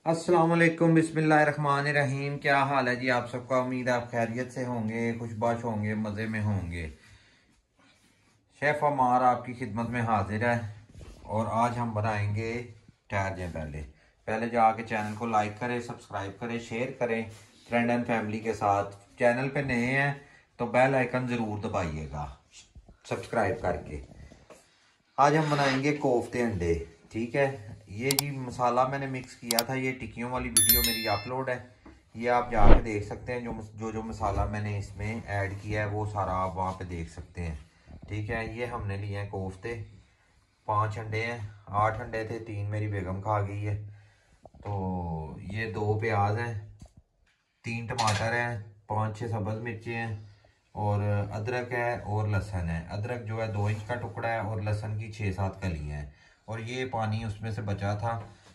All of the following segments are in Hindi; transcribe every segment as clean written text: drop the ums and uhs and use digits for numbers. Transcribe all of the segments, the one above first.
अस्सलामुअलैकुम बिस्मिल्लाहिर्रहमानिर्रहीम। क्या हाल है जी आप सबका। उम्मीद है आप खैरियत से होंगे, खुशबाश होंगे, मज़े में होंगे। शेफ़ अमार आपकी खिदमत में हाजिर है और आज हम बनाएंगे। ठहर जाएं, पहले पहले जाके चैनल को लाइक करें, सब्सक्राइब करें, शेयर करें फ्रेंड एंड फैमिली के साथ। चैनल पे नए हैं तो बेल आइकन ज़रूर दबाइएगा सब्सक्राइब करके। आज हम बनाएंगे कोफ्ते अंडे। ठीक है, ये जी मसाला मैंने मिक्स किया था, ये टिक्कियों वाली वीडियो मेरी अपलोड है, ये आप जाके देख सकते हैं। जो मसाला मैंने इसमें ऐड किया है वो सारा आप वहाँ पे देख सकते हैं। ठीक है, ये हमने लिए हैं कोफ्ते। 5 अंडे हैं, 8 अंडे थे, 3 मेरी बेगम खा गई है। तो ये 2 प्याज हैं, 3 टमाटर हैं, 5-6 सब्ज़ मिर्चें हैं और अदरक है और लहसुन है। अदरक जो है 2 इंच का टुकड़ा है और लहसुन की 6-7 कलियाँ हैं। और ये पानी उसमें से बचा था,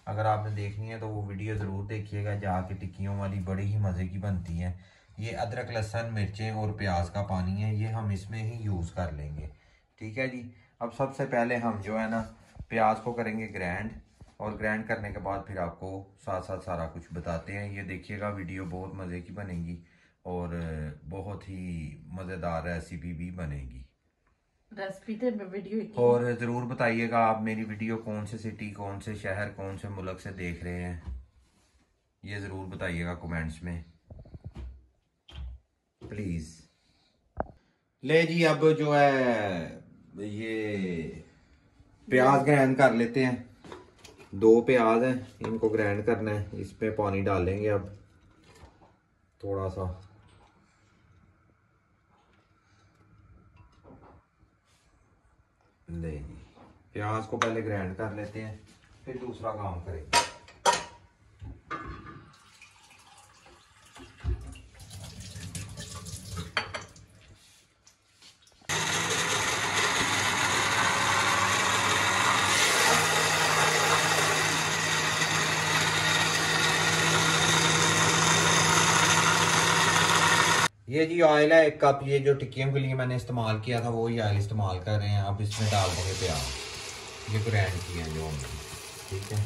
अगर आपने देखनी है तो वो वीडियो ज़रूर देखिएगा जाके। टिक्कियों वाली बड़ी ही मज़े की बनती है। ये अदरक, लहसुन, मिर्चें और प्याज का पानी है, ये हम इसमें ही यूज़ कर लेंगे। ठीक है जी। अब सबसे पहले हम जो है ना प्याज को करेंगे ग्रैंड, और ग्रैंड करने के बाद फिर आपको साथ साथ सारा कुछ बताते हैं। ये देखिएगा, वीडियो बहुत मज़े की बनेगी और बहुत ही मज़ेदार रेसिपी भी बनेगी। और ज़रूर बताइएगा आप मेरी वीडियो कौन से सिटी, कौन से शहर, कौन से मुल्क से देख रहे हैं, ये ज़रूर बताइएगा कमेंट्स में प्लीज़। ले जी, अब जो है ये प्याज ग्राइंड कर लेते हैं। 2 प्याज हैं, इनको ग्राइंड करना है। इसमें पानी डालेंगे अब थोड़ा सा। ले जी, प्याज को पहले ग्राइंड कर लेते हैं, फिर दूसरा काम करेंगे। ये जी ऑयल है 1 कप, ये जो टिक्कियों के लिए मैंने इस्तेमाल किया था वही ऑयल इस्तेमाल कर रहे हैं। अब इसमें डाल देंगे प्याज, ये ग्राइंड किए हैं जो हमने। ठीक है,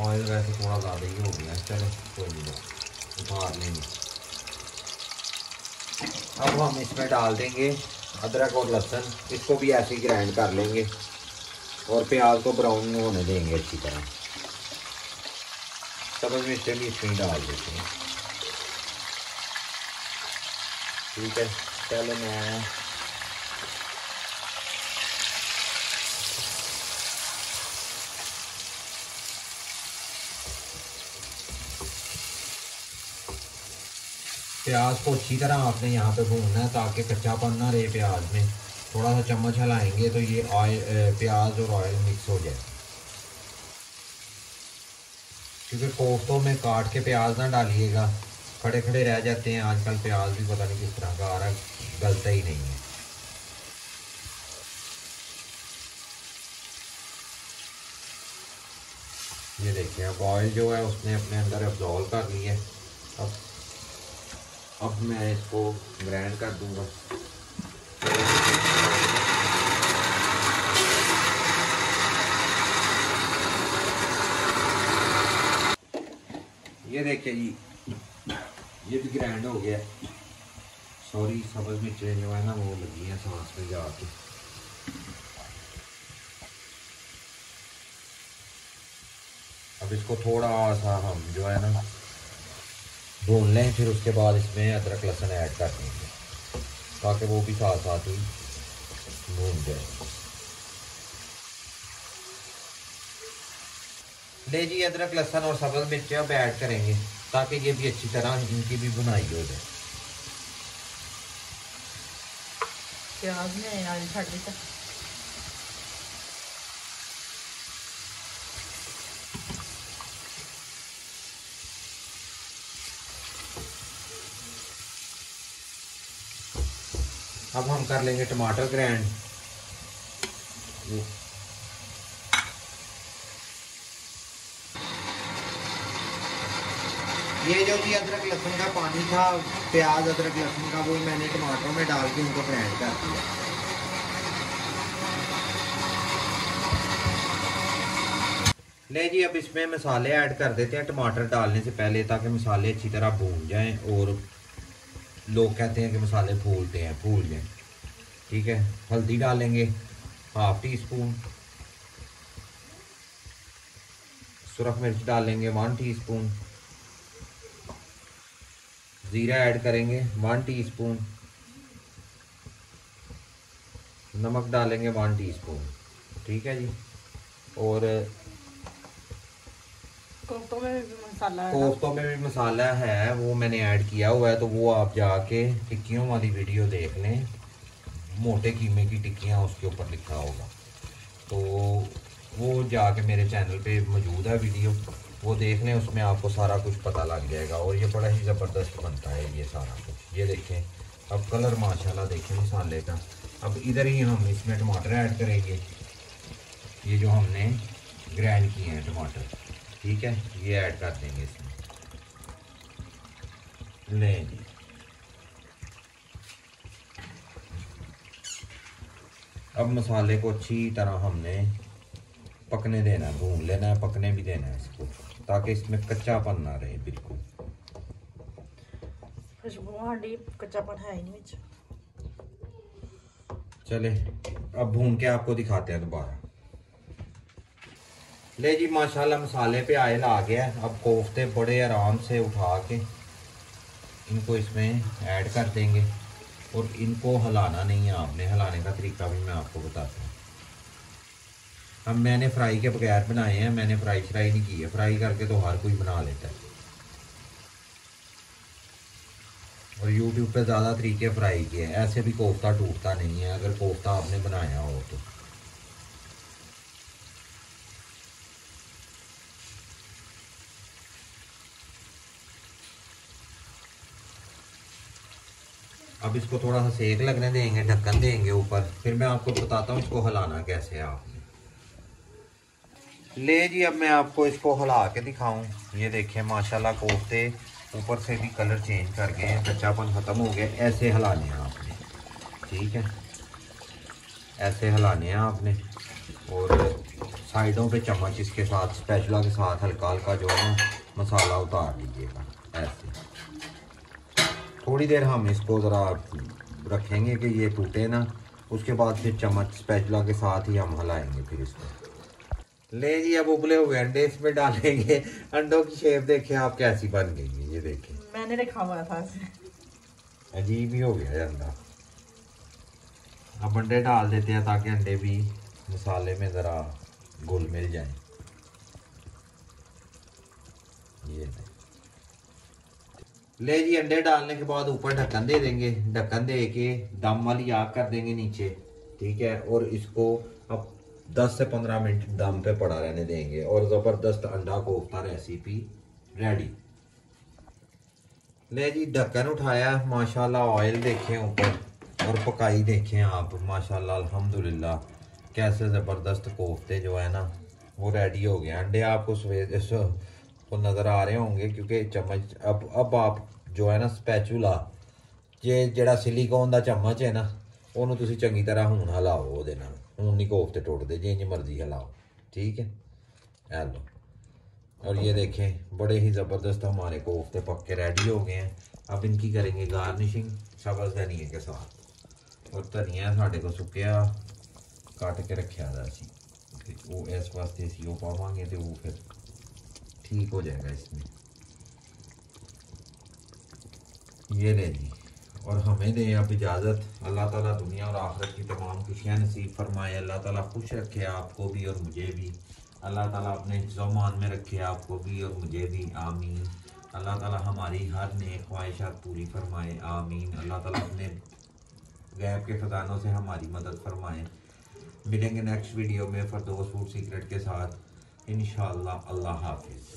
ऑयल वैसे थोड़ा ज़्यादा ही हो गया, चलो कोई नहीं, उतार लेंगे। अब हम इसमें डाल देंगे अदरक और लहसुन, इसको भी ऐसे ही ग्राइंड कर लेंगे और प्याज को ब्राउन होने देंगे अच्छी तरह। सब्ज़ मिर्चें भी इसमें डाल देते हैं। ठीक है, पहले मैं प्याज को अच्छी तरह आपने यहाँ पे भूनना है ताकि कच्चापन ना रहे प्याज में। थोड़ा सा चम्मच हिलाएंगे तो ये ऑयल, प्याज और ऑयल मिक्स हो जाए। क्योंकि कोफ्तों में काट के प्याज ना डालिएगा, खड़े खड़े रह जाते हैं आजकल प्याज भी, पता नहीं किस तरह का आ रहा है, गलता ही नहीं है। ये देखिए, अब ऑयल जो है उसने अपने अंदर एब्जॉर्व कर लिया है। अब मैं इसको ग्राइंड कर दूंगा। ये देखिए जी, ये भी ग्राइंड हो गया। सॉरी, सब्ज़ मिर्चें जो है ना वो लगी हैं सांस में जाके। अब इसको थोड़ा सा हम जो है ना भून लें, फिर उसके बाद इसमें अदरक लहसुन ऐड कर देंगे ताकि वो भी साथ साथ ही भून जाए। ले जी, अदरक लहसुन और सब्ज़ मिर्चें अब ऐड करेंगे ताकि ये भी अच्छी तरह इनकी भी बुनाई हो जाए। प्याज में आलू छड़ देता। अब हम कर लेंगे टमाटर ग्राइंड। ये जो जी अदरक लहसुन का पानी था, प्याज अदरक लहसुन का, वो मैंने टमाटरों में डाल के उनको ग्राइंड कर दिया। ले जी अब इसमें मसाले ऐड कर देते हैं टमाटर डालने से पहले, ताकि मसाले अच्छी तरह भून जाएं। और लोग कहते हैं कि मसाले फूल जाएं। ठीक है, हल्दी डालेंगे 1/2 टीस्पून, सुरख मिर्च डालेंगे 1 टीस्पून, ज़ीरा ऐड करेंगे 1 टीस्पून, नमक डालेंगे 1 टीस्पून। ठीक है जी। और कोफ्तों में भी मसाला है, कोफ्तों में भी मसाला है, वो मैंने ऐड किया हुआ है, तो वो आप जाके टिक्कियों वाली वीडियो देख लें। मोटे कीमे की टिक्कियाँ उसके ऊपर लिखा होगा, तो वो जाके मेरे चैनल पे मौजूद है वीडियो, वो देख लें, उसमें आपको सारा कुछ पता लग जाएगा। और ये बड़ा ही ज़बरदस्त बनता है ये सारा कुछ। ये देखें अब कलर माशाल्लाह देखें मसाले का। अब इधर ही हम इसमें टमाटर ऐड करेंगे, ये जो हमने ग्राइंड किए हैं टमाटर। ठीक है, ये ऐड कर देंगे इसमें। लें जी, अब मसाले को अच्छी तरह हमने पकने देना है, भून लेना है, पकने भी देना है इसको, ताकि इसमें कच्चापन ना रहे बिल्कुल। खुशबू हांडी कच्चापन है ही नहीं विच। चले अब भून के आपको दिखाते हैं दोबारा। ले जी माशाल्लाह मसाले पे आयल आ गया। अब कोफ्ते बड़े आराम से उठा के इनको इसमें ऐड कर देंगे, और इनको हिलाना नहीं है आपने, हिलाने का तरीका भी मैं आपको बताता हूँ। अब मैंने फ्राई के बगैर बनाए हैं, मैंने फ्राई नहीं की है, फ्राई करके तो हर कोई बना लेता है, और यूट्यूब पे ज़्यादा तरीके फ्राई के हैं। ऐसे भी कोफ्ता टूटता नहीं है अगर कोफ्ता आपने बनाया हो तो। अब इसको थोड़ा सा सेक लगने देंगे, ढक्कन देंगे ऊपर, फिर मैं आपको बताता हूँ इसको हिलाना कैसे है आपने। ले जी अब मैं आपको इसको हिला के दिखाऊं। ये देखें माशाल्लाह कोफ्ते ऊपर से भी कलर चेंज कर गए हैं, कच्चापन ख़त्म हो गया। ऐसे हिलाने हैं आपने, ठीक है, ऐसे हिलाने हैं आपने। और साइडों पे चम्मच इसके साथ स्पैचुला के साथ हल्का हल्का जो है ना मसाला उतार दीजिएगा ऐसे। थोड़ी देर हम इसको ज़रा रखेंगे कि ये टूटे ना, उसके बाद फिर चम्मच स्पैचुला के साथ ही हम हिलाएंगे फिर इसको। ले जी अब उबले हुए अंडे इसमें डालेंगे। अंडों की शेप देखें आप कैसी बन गई है, ये देखें, मैंने रखा हुआ था इसे। अजीब ही हो गया है अंडा। अब अंडे डाल देते हैं ताकि अंडे भी मसाले में ज़रा घुल मिल जाए। ये ले जी अंडे डालने के बाद ऊपर ढक्कन दे देंगे, ढक्कन दे के दम वाली आग कर देंगे नीचे। ठीक है, और इसको अब 10 से 15 मिनट दम पे पड़ा रहने देंगे, और ज़बरदस्त अंडा कोफ्ता रेसिपी रेडी। ले जी ढक्कन उठाया, माशाल्लाह ऑयल देखें ऊपर, और पकाई देखें आप माशाल्लाह अल्हम्दुलिल्लाह, कैसे ज़बरदस्त कोफ्ते जो है ना वो रेडी हो गए। अंडे आपको सवेरे को नज़र आ रहे होंगे क्योंकि चम्मच अब आप जो है ना स्पैचुला ਜਿਹੜਾ सिलिकॉन ਦਾ चम्मच है ना ਉਹਨੂੰ ਤੁਸੀਂ ਚੰਗੀ ਤਰ੍ਹਾਂ ਹੁਣ ਹਿਲਾਓ, ਉਹਦੇ ਨਾਲ ਹੁਣ नहीं कोफ्ते टूटते, जिंज मर्जी हिलाओ। ठीक है, ये लो, और ये देखें बड़े ही ज़बरदस्त हमारे कोफ्ते पक के रेडी हो गए हैं। अब इनकी करेंगे गार्निशिंग सब्ज़ धनिया के साथ, और धनिया साढ़े को सुक्या कट के रखा था असी, वो इस वास्ते असी वो पावांगे तो वो फिर ठीक हो जाएगा इसमें। ये ले जी, और हमें दें अब इजाज़त। अल्लाह ताला दुनिया और आखिरत की तमाम खुशियाँ नसीब फरमाए। अल्लाह ताला खुश रखे आपको भी और मुझे भी। अल्लाह ताला अपने ज़मान में रखे आपको भी और मुझे भी, आमीन। अल्लाह ताला हमारी हर नेक ख्वाहिशात पूरी फरमाए, आमीन। अल्लाह ताला अपने गैब के ख़जानों से हमारी मदद फरमाए। मिलेंगे नेक्स्ट वीडियो में फरदौस फूड सीक्रेट के साथ इंशाअल्लाह। अल्लाह हाफिज़।